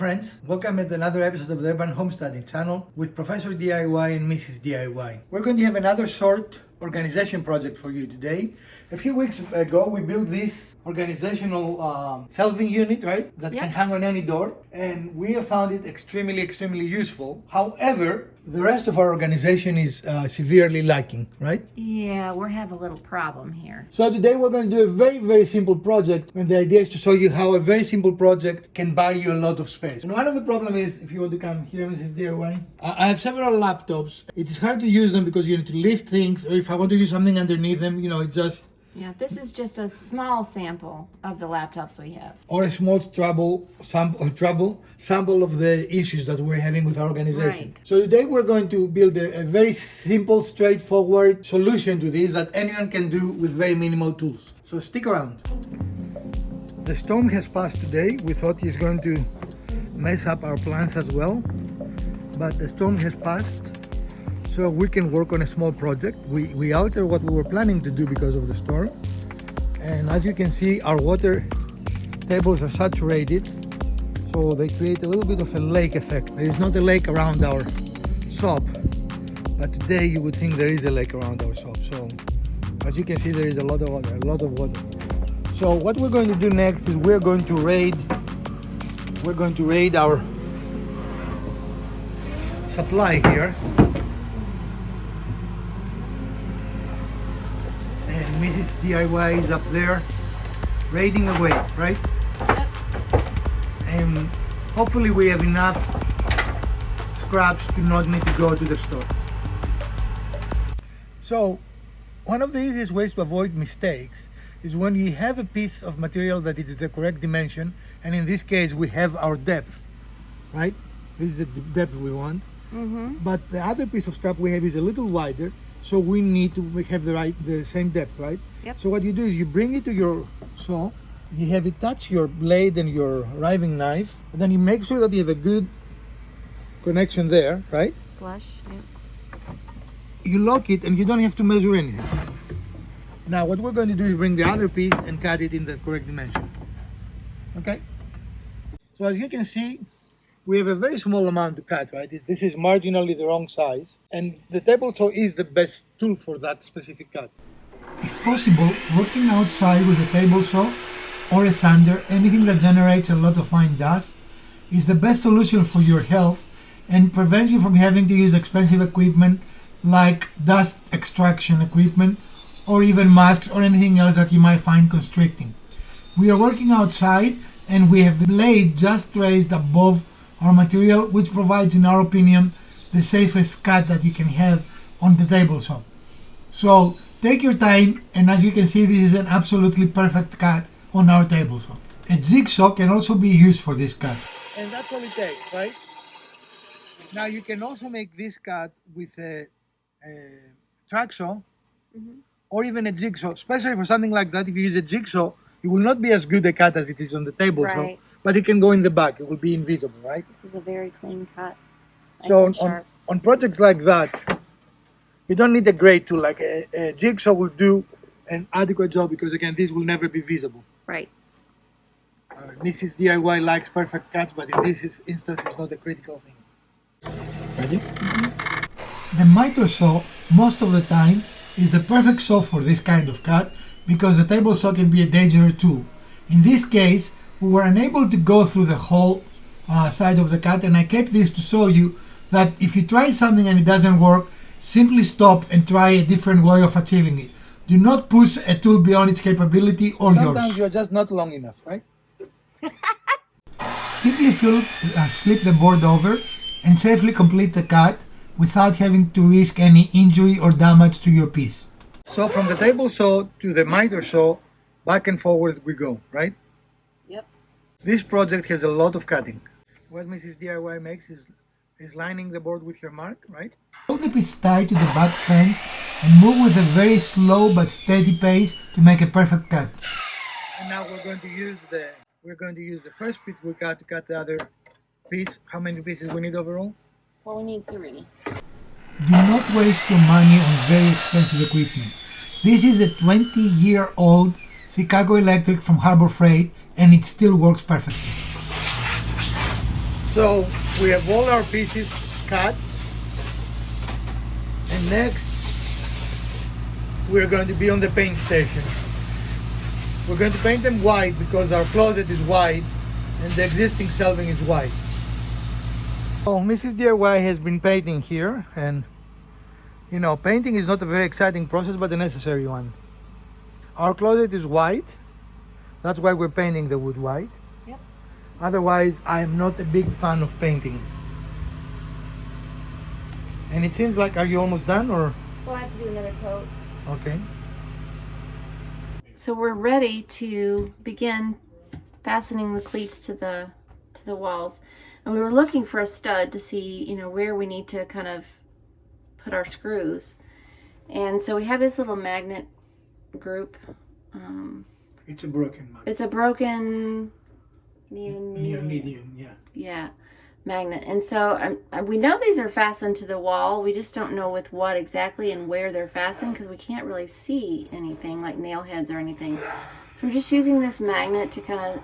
friends, welcome at another episode of the Urban Homesteading channel with Professor DIY and Mrs. DIY. We're going to have another short organization project for you today. A few weeks ago we built this organizational shelving unit, right? That can hang on any door, and we have found it extremely useful. However, the rest of our organization is severely lacking, right? Yeah, we have a little problem here. So today we're going to do a very simple project, and the idea is to show you how a very simple project can buy you a lot of space. And one of the problem is, if you want to come here, Mrs. DIY, I have several laptops. It is hard to use them because you need to lift things, or if I want to use something underneath them, you know, it's just... Yeah, this is just a small sample of the laptops we have. Or a small sample of the issues that we're having with our organization. Right. So today we're going to build a very simple, straightforward solution to this that anyone can do with very minimal tools. So stick around. The storm has passed today. We thought it's going to mess up our plans as well, but the storm has passed. So we can work on a small project. We altered what we were planning to do because of the storm. And as you can see, our water tables are saturated, so they create a little bit of a lake effect. There is not a lake around our shop, but today you would think there is a lake around our shop. So as you can see, there is a lot of water. So what we're going to do next is we're going to raid our supply here. Mrs. DIY is up there raiding away, right? Yep. And hopefully we have enough scraps to not need to go to the store. So one of the easiest ways to avoid mistakes is when you have a piece of material that is the correct dimension, and in this case we have our depth, right? This is the depth we want. But the other piece of scrap we have is a little wider, so we need to have the same depth, right? Yep. So what you do is you bring it to your saw, you have it touch your blade and your riving knife, and then you make sure that you have a good connection there, right? Flush, yep. You lock it and you don't have to measure anything. Now what we're going to do is bring the other piece and cut it in the correct dimension. Okay? So as you can see, we have a very small amount to cut, right? This is marginally the wrong size, and the table saw is the best tool for that specific cut. If possible, working outside with a table saw or a sander, anything that generates a lot of fine dust, is the best solution for your health and prevents you from having to use expensive equipment like dust extraction equipment or even masks or anything else that you might find constricting. We are working outside and we have the blade just raised above our material, which provides, in our opinion, the safest cut that you can have on the table saw. So take your time, and as you can see, this is an absolutely perfect cut on our table saw. A jigsaw can also be used for this cut. And that's all it takes, right? Now you can also make this cut with a track saw or even a jigsaw, especially for something like that. If you use a jigsaw, it will not be as good a cut as it is on the table saw, but it can go in the back. It will be invisible, right? This is a very clean cut. So on projects like that, you don't need a great tool. Like a jigsaw will do an adequate job because, again, this will never be visible. Right. Mrs. DIY likes perfect cuts, but in this instance, it's not a critical thing. Ready? The miter saw, most of the time, is the perfect saw for this kind of cut because the table saw can be a dangerous tool. In this case, we were unable to go through the whole side of the cut, and I kept this to show you that if you try something and it doesn't work, simply stop and try a different way of achieving it. Do not push a tool beyond its capability or yours. Sometimes you're just not long enough, right? Simply flip the board over and safely complete the cut without having to risk any injury or damage to your piece. So from the table saw to the miter saw, back and forward we go, right? Yep. This project has a lot of cutting. What Mrs. DIY makes is lining the board with your mark, right? Hold the piece tight to the back fence and move with a very slow but steady pace to make a perfect cut. And now we're going to use the first piece we cut to cut the other piece. How many pieces we need overall? Well, we need 3. Do not waste your money on very expensive equipment. This is a 20-year-old Chicago Electric from Harbor Freight, and it still works perfectly. So we have all our pieces cut, and next we're going to be on the paint station. We're going to paint them white because our closet is white and the existing shelving is white. So Mrs. DIY has been painting here, and you know, painting is not a very exciting process but a necessary one. Our closet is white, that's why we're painting the wood white. Yep. Otherwise, I'm not a big fan of painting. And it seems like, are you almost done or? We'll have to do another coat. Okay. So we're ready to begin fastening the cleats to the walls. And we were looking for a stud to see, you know, where we need to kind of put our screws. And so we have this little magnet group. It's a broken magnet. It's a broken neodymium, yeah. Yeah, magnet. And so we know these are fastened to the wall. We just don't know with what exactly and where they're fastened because we can't really see anything like nail heads or anything. So we're just using this magnet to kind of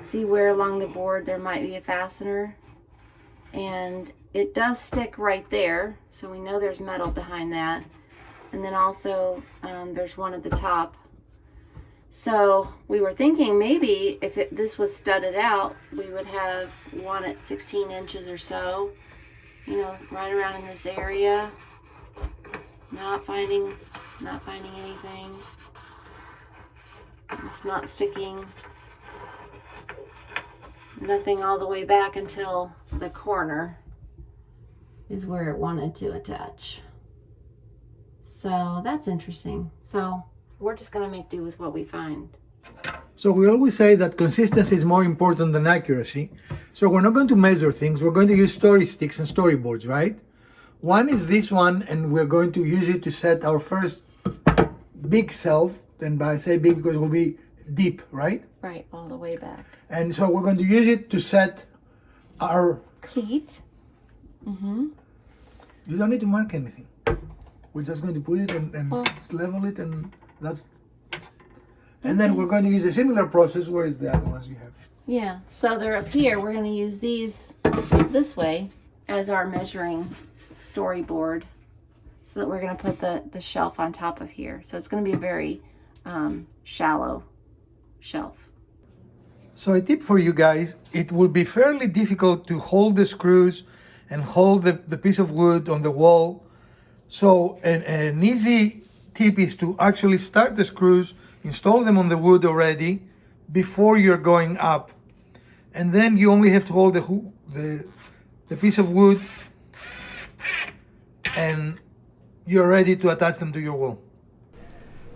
see where along the board there might be a fastener. And it does stick right there, so we know there's metal behind that. And then also there's one at the top. So we were thinking maybe if this was studded out, we would have one at 16 inches or so, you know, right around in this area. Not finding anything. It's not sticking. Nothing all the way back until the corner is where it wanted to attach. So that's interesting. So we're just going to make do with what we find. So we always say that consistency is more important than accuracy. So we're not going to measure things. We're going to use story sticks and storyboards, right? One is this one, and we're going to use it to set our first big shelf. And by say big because it will be deep, right? Right, all the way back. And so we're going to use it to set our cleat. Mm-hmm. You don't need to mark anything. We're just going to put it and level it, and that's. And then we're going to use a similar process. Where is the other ones you have? Yeah, so they're up here. We're going to use these this way as our measuring storyboard, so that we're going to put the shelf on top of here. So it's going to be a very shallow shelf. So a tip for you guys, it will be fairly difficult to hold the screws and hold the piece of wood on the wall. So an easy tip is to actually start the screws, install them on the wood already before you're going up. And then you only have to hold the piece of wood and you're ready to attach them to your wall.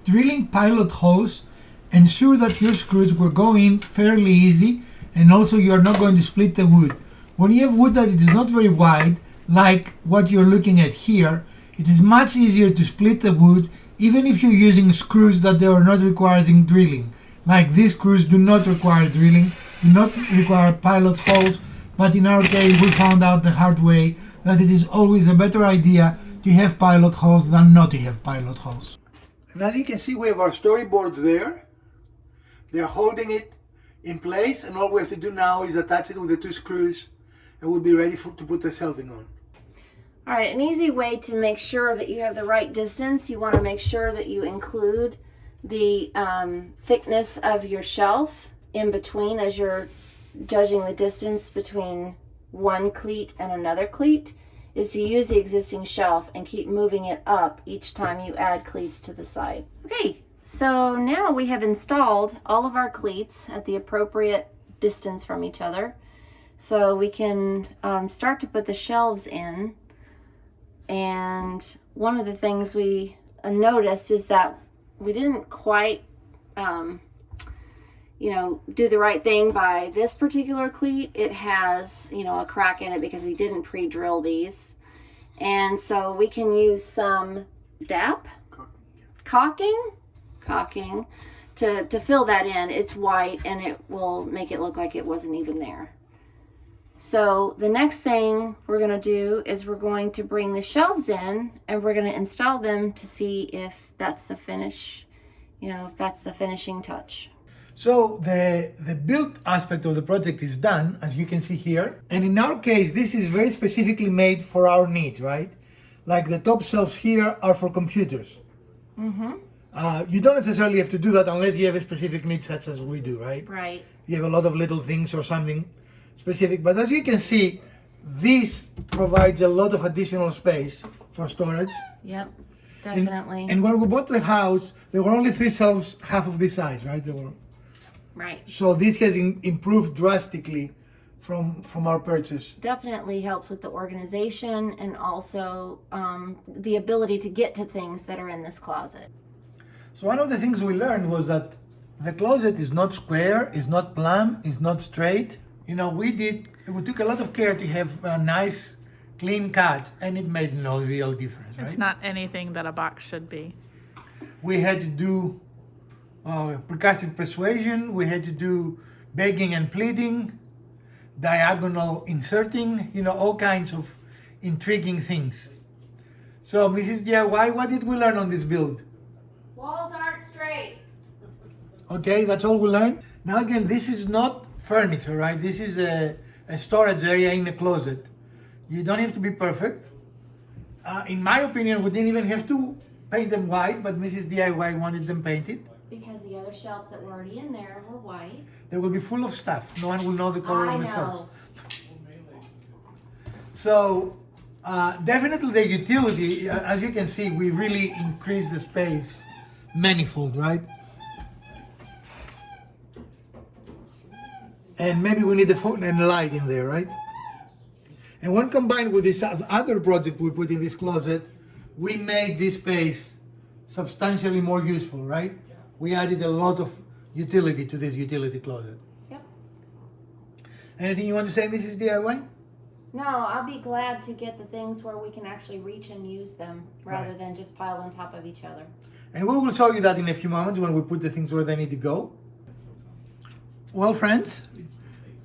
Drilling pilot holes, ensure that your screws will go in fairly easy, and also you are not going to split the wood. When you have wood that it is not very wide, like what you're looking at here, it is much easier to split the wood even if you're using screws that they are not requiring drilling. Like these screws do not require drilling, do not require pilot holes, but in our case we found out the hard way that it is always a better idea to have pilot holes than not to have pilot holes. And as you can see, we have our storyboards there. They're holding it in place, and all we have to do now is attach it with the two screws and we'll be ready to put the shelving on. All right, an easy way to make sure that you have the right distance, you want to make sure that you include the thickness of your shelf in between as you're judging the distance between one cleat and another cleat, is to use the existing shelf and keep moving it up each time you add cleats to the side. Okay, so now we have installed all of our cleats at the appropriate distance from each other. So we can start to put the shelves in. And one of the things we noticed is that we didn't quite, do the right thing by this particular cleat. It has, a crack in it because we didn't pre-drill these. And so we can use some DAP, caulking to fill that in. It's white and it will make it look like it wasn't even there. So the next thing we're going to do is we're going to bring the shelves in and we're going to install them to see if that's the finish, if that's the finishing touch. So the build aspect of the project is done, as you can see here. And in our case, this is very specifically made for our needs, right? Like the top shelves here are for computers. You don't necessarily have to do that unless you have a specific need such as we do, right? Right. You have a lot of little things or something specific. But as you can see, this provides a lot of additional space for storage. Yep. Definitely. And when we bought the house, there were only 3 shelves half of this size, right? Right. So this has improved drastically from our purchase. Definitely helps with the organization and also the ability to get to things that are in this closet. So one of the things we learned was that the closet is not square, is not plumb, is not straight. You know, we took a lot of care to have nice, clean cuts, and it made no real difference, right? It's not anything that a box should be. We had to do percussive persuasion, we had to do begging and pleading, diagonal inserting, you know, all kinds of intriguing things. So, Mrs. DIY, what did we learn on this build? Walls aren't straight. Okay, that's all we learned. Now again, this is not furniture, right? This is a storage area in a closet. You don't have to be perfect. In my opinion, we didn't even have to paint them white, but Mrs. DIY wanted them painted. Because the other shelves that were already in there were white. They will be full of stuff. No one will know the color I of the know. shelves. So, definitely the utility, as you can see, we really increased the space manifold, right? And maybe we need a phone and a light in there, right? And when combined with this other project we put in this closet, we made this space substantially more useful, right? We added a lot of utility to this utility closet. Yep. Anything you want to say, Mrs. DIY? No, I'll be glad to get the things where we can actually reach and use them rather Right. than just pile on top of each other. And we will show you that in a few moments when we put the things where they need to go. Well, friends,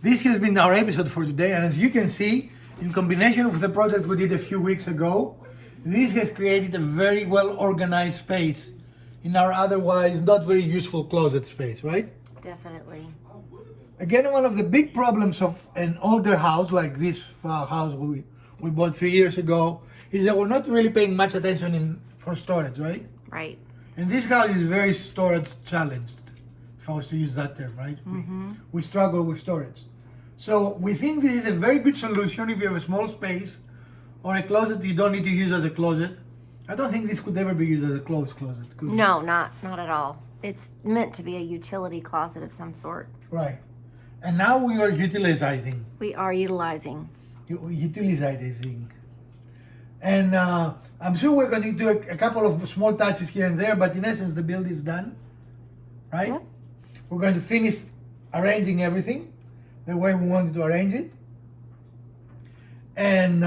this has been our episode for today. And as you can see, in combination with the project we did a few weeks ago, this has created a very well organized space in our otherwise not very useful closet space, right? Definitely. Again, one of the big problems of an older house like this house we bought 3 years ago is that we're not really paying much attention for storage, right? Right. And this house is very storage challenged, if I was to use that term, right? We struggle with storage. So we think this is a very good solution if you have a small space or a closet you don't need to use as a closet. I don't think this could ever be used as a closed closet, could it? No, not at all. It's meant to be a utility closet of some sort. Right. And now we are utilizing. We are utilizing. Utilizing. And I'm sure we're going to do a couple of small touches here and there, but in essence, the build is done, right? Yep. We're going to finish arranging everything the way we wanted to arrange it. And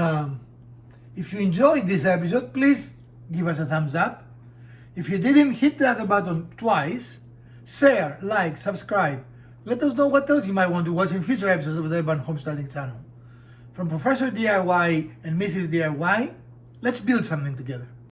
if you enjoyed this episode, please give us a thumbs up. If you didn't, hit the other button twice. Share, like, subscribe. Let us know what else you might want to watch in future episodes of the Urban Homesteading channel. From Professor DIY and Mrs. DIY, let's build something together.